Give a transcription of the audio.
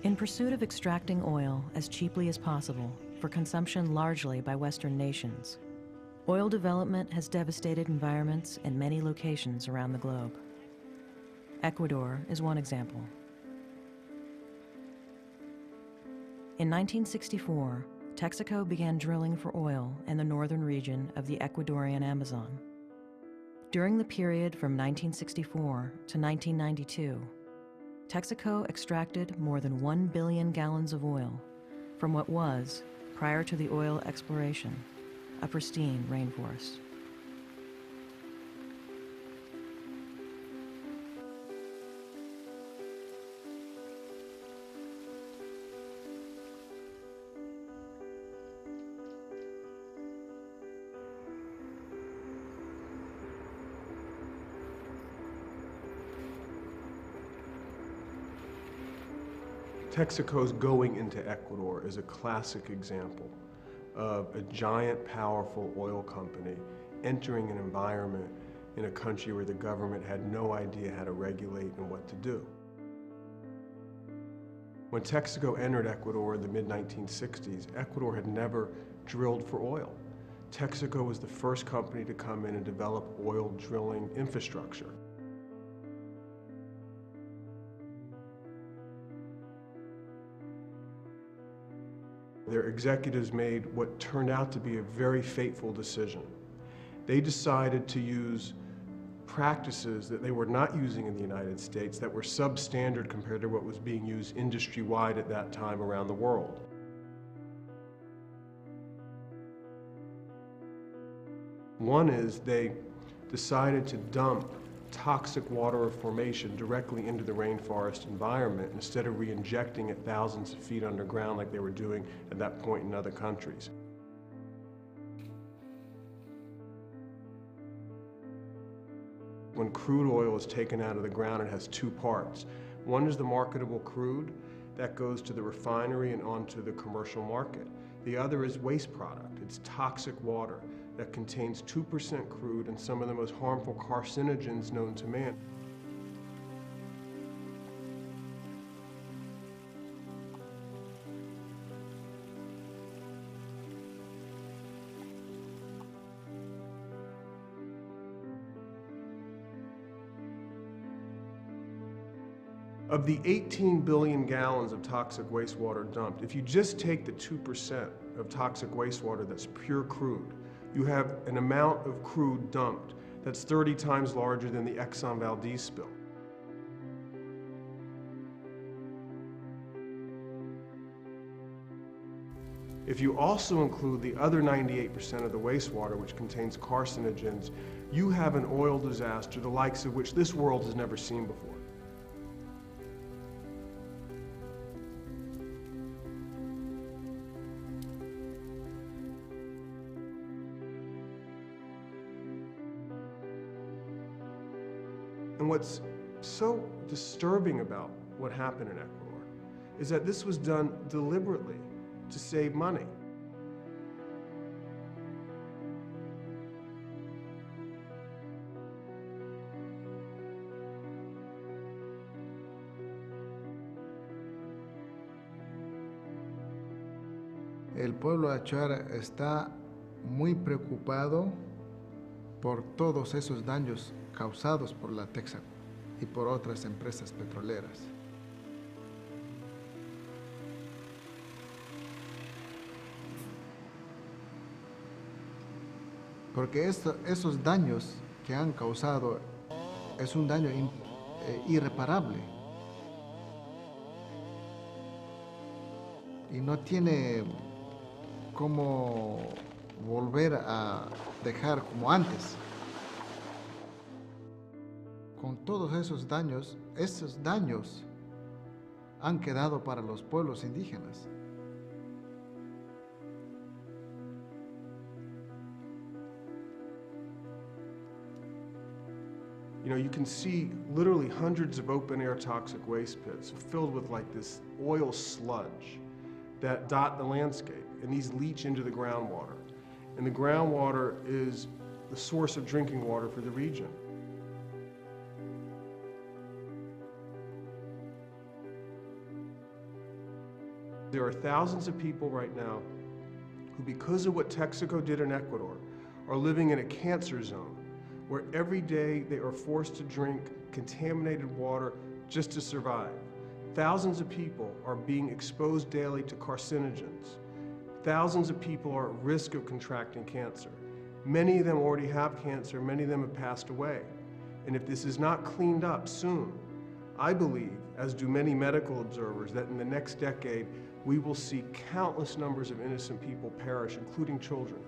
In pursuit of extracting oil as cheaply as possible for consumption largely by Western nations, oil development has devastated environments in many locations around the globe. Ecuador is one example. In 1964, Texaco began drilling for oil in the northern region of the Ecuadorian Amazon. During the period from 1964 to 1992, Texaco extracted more than 1 billion gallons of oil from what was, prior to the oil exploration, a pristine rainforest. Texaco's going into Ecuador is a classic example of a giant, powerful oil company entering an environment in a country where the government had no idea how to regulate and what to do. When Texaco entered Ecuador in the mid-1960s, Ecuador had never drilled for oil. Texaco was the first company to come in and develop oil drilling infrastructure. Their executives made what turned out to be a very fateful decision. They decided to use practices that they were not using in the United States that were substandard compared to what was being used industry-wide at that time around the world. One is they decided to dump toxic water or formation directly into the rainforest environment instead of re-injecting it thousands of feet underground like they were doing at that point in other countries. When crude oil is taken out of the ground, it has two parts. One is the marketable crude that goes to the refinery and onto the commercial market. The other is waste product. It's toxic water that contains 2% crude and some of the most harmful carcinogens known to man. Of the 18 billion gallons of toxic wastewater dumped, if you just take the 2% of toxic wastewater that's pure crude, you have an amount of crude dumped that's 30 times larger than the Exxon Valdez spill. If you also include the other 98% of the wastewater, which contains carcinogens, you have an oil disaster the likes of which this world has never seen before. And what's so disturbing about what happened in Ecuador is that this was done deliberately to save money. El pueblo achuar está muy preocupado por todos esos daños causados por la Texaco y por otras empresas petroleras. Porque esos daños que han causado es un daño irreparable y no tiene cómo volver a dejar como antes. Con todos esos daños han quedado para los pueblos indígenas. You know, you can see literally hundreds of open-air toxic waste pits filled with like this oil sludge. that dot the landscape, and these leach into the groundwater. And the groundwater is the source of drinking water for the region. There are thousands of people right now who, because of what Texaco did in Ecuador, are living in a cancer zone where every day they are forced to drink contaminated water just to survive. Thousands of people are being exposed daily to carcinogens. Thousands of people are at risk of contracting cancer. Many of them already have cancer, many of them have passed away. And if this is not cleaned up soon, I believe, as do many medical observers, that in the next decade, we will see countless numbers of innocent people perish, including children.